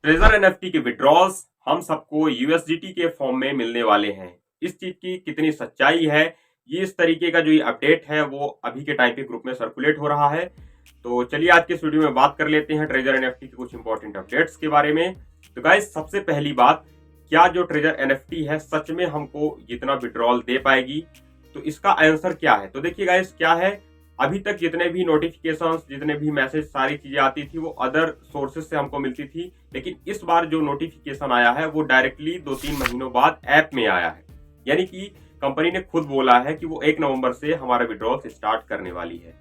Treasure NFT के withdrawals हम सबको यूएसडीटी के फॉर्म में मिलने वाले हैं। इस चीज की कितनी सच्चाई है, ये इस तरीके का जो ये अपडेट है वो अभी के टाइम पे ग्रुप में सर्कुलेट हो रहा है। तो चलिए आज के इस वीडियो में बात कर लेते हैं ट्रेजर एनएफटी के कुछ इंपॉर्टेंट अपडेट्स के बारे में। तो गाइस, सबसे पहली बात, क्या जो ट्रेजर एनएफटी है सच में हमको जितना विड्रॉल दे पाएगी? तो इसका आंसर क्या है? तो देखिए गाइस, क्या है, अभी तक जितने भी नोटिफिकेशंस, जितने भी मैसेज, सारी चीजें आती थी वो अदर सोर्सेज से हमको मिलती थी। लेकिन इस बार जो नोटिफिकेशन आया है वो डायरेक्टली 2-3 महीनों बाद ऐप में आया है। यानी कि कंपनी ने खुद बोला है कि वो 1 नवंबर से हमारा विड्रॉल स्टार्ट करने वाली है।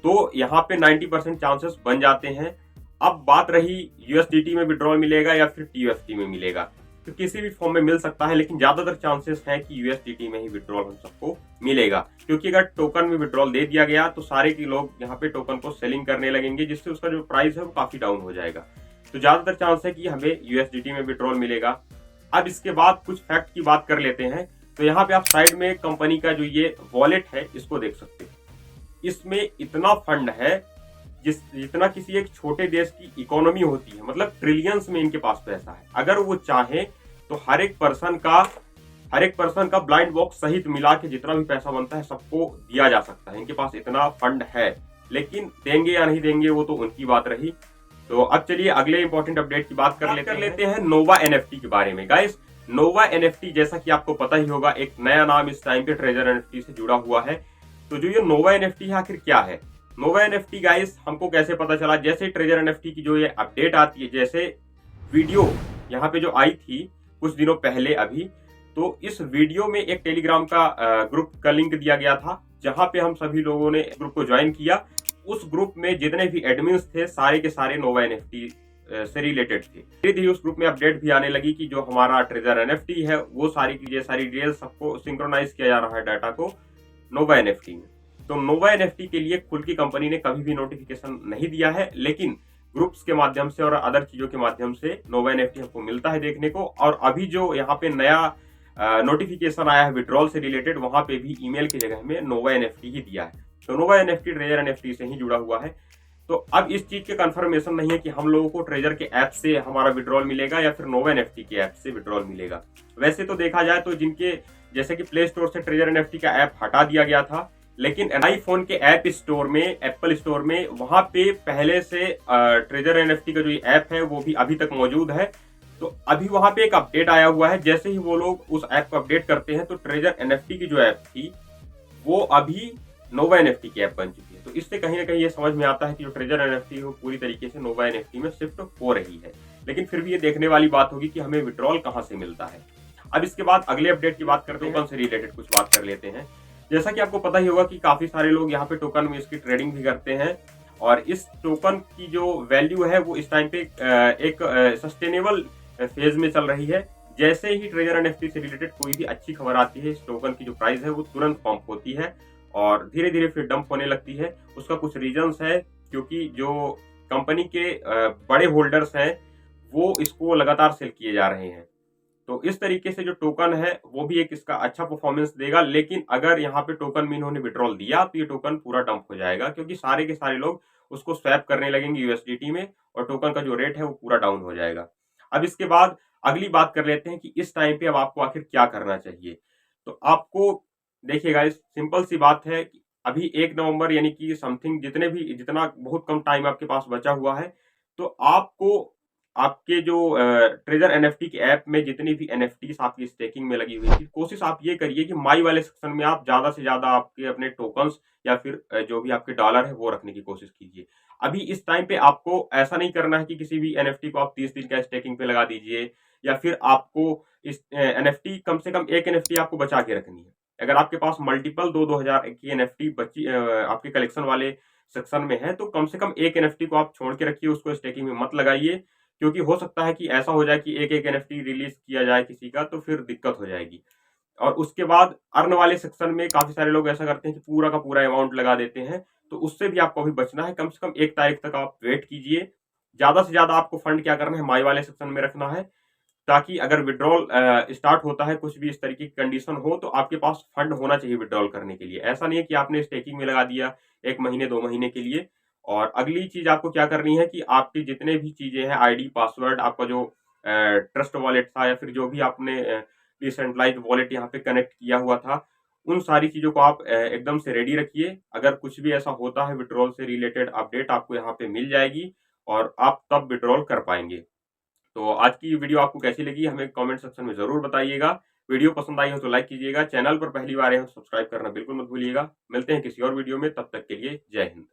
तो यहाँ पे 90% चांसेस बन जाते हैं। अब बात रही यूएसडीटी में विड्रॉल मिलेगा या फिर टीयूएसडी में मिलेगा, तो किसी भी फॉर्म में मिल सकता है, लेकिन ज्यादातर चांसेस हैं कि यूएसडीटी में ही विड्रॉल हम सबको मिलेगा। क्योंकि अगर टोकन में विड्रॉल दे दिया गया तो सारे के लोग यहाँ पे टोकन को सेलिंग करने लगेंगे, जिससे उसका जो प्राइस है वो काफी डाउन हो जाएगा। तो ज्यादातर चांस है कि हमें यूएसडीटी में विड्रॉल मिलेगा। अब इसके बाद कुछ फैक्ट की बात कर लेते हैं। तो यहाँ पे आप साइड में कंपनी का जो ये वॉलेट है इसको देख सकते हैं। इसमें इतना फंड है जितना किसी एक छोटे देश की इकोनॉमी होती है, मतलब ट्रिलियंस में इनके पास पैसा है। अगर वो चाहे तो हर एक पर्सन का ब्लाइंड बॉक्स सहित मिला के जितना भी पैसा बनता है सबको दिया जा सकता है। इनके पास इतना फंड है, लेकिन देंगे या नहीं देंगे वो तो उनकी बात रही। तो अब चलिए अगले इंपॉर्टेंट अपडेट की बात कर लेते हैं नोवा एनएफटी के बारे में। गाइस, नोवा एनएफटी जैसा कि आपको पता ही होगा, एक नया नाम इस टाइम पे ट्रेजर एनएफटी से जुड़ा हुआ है। तो जो ये नोवा एनएफटी है आखिर क्या है? नोवा एनएफटी गाइस हमको कैसे पता चला? जैसे ट्रेजर एनएफटी की जो ये अपडेट आती है, जैसे वीडियो यहाँ पे जो आई थी कुछ दिनों पहले अभी, तो इस वीडियो में एक टेलीग्राम का ग्रुप का लिंक दिया गया था, जहां पे हम सभी लोगों ने ग्रुप को ज्वाइन किया। उस ग्रुप में जितने भी एडमिन्स थे सारे के सारे नोवा एनएफटी से रिलेटेड थे। धीरे धीरे उस ग्रुप में अपडेट भी आने लगी कि जो हमारा ट्रेजर एनएफटी है वो सारी डिटेल सबको सिंक्रोनाइज किया जा रहा है डाटा को नोवा एनएफटी में। तो नोवा एनएफटी के लिए खुल की कंपनी ने कभी भी नोटिफिकेशन नहीं दिया है, लेकिन ग्रुप्स के माध्यम से और अदर चीजों के माध्यम से नोवा एनएफटी हमको मिलता है देखने को। और अभी जो यहाँ पे नया नोटिफिकेशन आया है विड्रॉल से रिलेटेड, वहां पे भी ईमेल की जगह में नोवा एनएफटी ही दिया है। तो नोवा एनएफटी ट्रेजर एनएफटी से ही जुड़ा हुआ है। तो अब इस चीज के कंफर्मेशन नहीं है कि हम लोगों को ट्रेजर के ऐप से हमारा विड्रॉल मिलेगा या फिर नोवा एनएफटी के ऐप से विड्रॉल मिलेगा। वैसे तो देखा जाए तो जिनके जैसे कि प्ले स्टोर से ट्रेजर एनएफटी का ऐप हटा दिया गया था, लेकिन आईफोन के ऐप स्टोर में, एप्पल स्टोर में, वहां पे पहले से ट्रेजर एनएफटी का जो ये ऐप है वो भी अभी तक मौजूद है। तो अभी वहां पे एक अपडेट आया हुआ है। जैसे ही वो लोग उस ऐप को अपडेट करते हैं तो ट्रेजर एनएफटी की जो ऐप थी वो अभी नोवा एनएफटी की ऐप बन चुकी है। तो इससे कहीं ना कहीं ये समझ में आता है कि जो ट्रेजर एनएफटी है वो पूरी तरीके से नोवा एनएफटी में शिफ्ट हो रही है। लेकिन फिर भी ये देखने वाली बात होगी कि हमें विड्रॉल कहाँ से मिलता है। अब इसके बाद अगले अपडेट की बात करते हैं, टोकन से रिलेटेड कुछ बात कर लेते हैं। जैसा कि आपको पता ही होगा कि काफी सारे लोग यहाँ पे टोकन में इसकी ट्रेडिंग भी करते हैं, और इस टोकन की जो वैल्यू है वो इस टाइम पे एक सस्टेनेबल फेज में चल रही है। जैसे ही ट्रेजर एनएफटी से रिलेटेड कोई भी अच्छी खबर आती है, इस टोकन की जो प्राइस है वो तुरंत पंप होती है और धीरे धीरे फिर डंप होने लगती है। उसका कुछ रीजंस है, क्योंकि जो कंपनी के बड़े होल्डर्स हैं वो इसको लगातार सेल किए जा रहे हैं। तो इस तरीके से जो टोकन है वो भी एक इसका अच्छा परफॉर्मेंस देगा। लेकिन अगर यहाँ पे टोकन में इन्होंने विड्रॉल दिया तो ये टोकन पूरा डंप हो जाएगा, क्योंकि सारे के सारे लोग उसको स्वैप करने लगेंगे यूएसडीटी में, और टोकन का जो रेट है वो पूरा डाउन हो जाएगा। अब इसके बाद अगली बात कर लेते हैं कि इस टाइम पे अब आपको आखिर क्या करना चाहिए। तो आपको देखिएगा, इस सिंपल सी बात है कि अभी 1 नवंबर यानी कि समथिंग जितना बहुत कम टाइम आपके पास बचा हुआ है। तो आपको आपके जो ट्रेजर एनएफटी के ऐप में जितनी भी एनएफटी आपकी स्टेकिंग में लगी हुई थी, कोशिश आप ये करिए कि माई वाले सेक्शन में आप ज्यादा से ज्यादा आपके अपने टोकन्स या फिर जो भी आपके डॉलर है वो रखने की कोशिश कीजिए। अभी इस टाइम पे आपको ऐसा नहीं करना है कि किसी भी एनएफटी को आप 30 दिन का स्टेकिंग पे लगा दीजिए, या फिर आपको इस एनएफटी कम से कम एक एनएफटी आपको बचा के रखनी है। अगर आपके पास मल्टीपल 2-2000 की एनएफटी बची आपके कलेक्शन वाले सेक्शन में है, तो कम से कम एक एनएफटी को आप छोड़ के रखिए, उसको स्टेकिंग में मत लगाइए। क्योंकि हो सकता है कि ऐसा हो जाए कि एक एक एनएफटी रिलीज किया जाए किसी का, तो फिर दिक्कत हो जाएगी। और उसके बाद अर्न वाले सेक्शन में काफी सारे लोग ऐसा करते हैं कि पूरा का पूरा अमाउंट लगा देते हैं, तो उससे भी आपको अभी बचना है। कम से कम 1 तारीख तक आप वेट कीजिए। ज्यादा से ज्यादा आपको फंड क्या करना है, माई वाले सेक्शन में रखना है, ताकि अगर विड्रॉल स्टार्ट होता है, कुछ भी इस तरीके की कंडीशन हो, तो आपके पास फंड होना चाहिए विड्रॉल करने के लिए। ऐसा नहीं है कि आपने स्टेकिंग में लगा दिया 1 महीने 2 महीने के लिए और अगली चीज आपको क्या करनी है कि आपकी जितने भी चीजें हैं, आईडी, पासवर्ड, आपका जो ट्रस्ट वॉलेट था या फिर जो भी आपने डिसेंट्रलाइज्ड वॉलेट यहाँ पे कनेक्ट किया हुआ था, उन सारी चीजों को आप एकदम से रेडी रखिए। अगर कुछ भी ऐसा होता है विड्रॉल से रिलेटेड अपडेट आपको यहाँ पे मिल जाएगी और आप तब विड्रॉल कर पाएंगे। तो आज की वीडियो आपको कैसी लगी हमें कमेंट सेक्शन में जरूर बताइएगा। वीडियो पसंद आई हो तो लाइक कीजिएगा, चैनल पर पहली बार आए हो तो सब्सक्राइब करना बिल्कुल मत भूलिएगा। मिलते हैं किसी और वीडियो में, तब तक के लिए जय हिंद।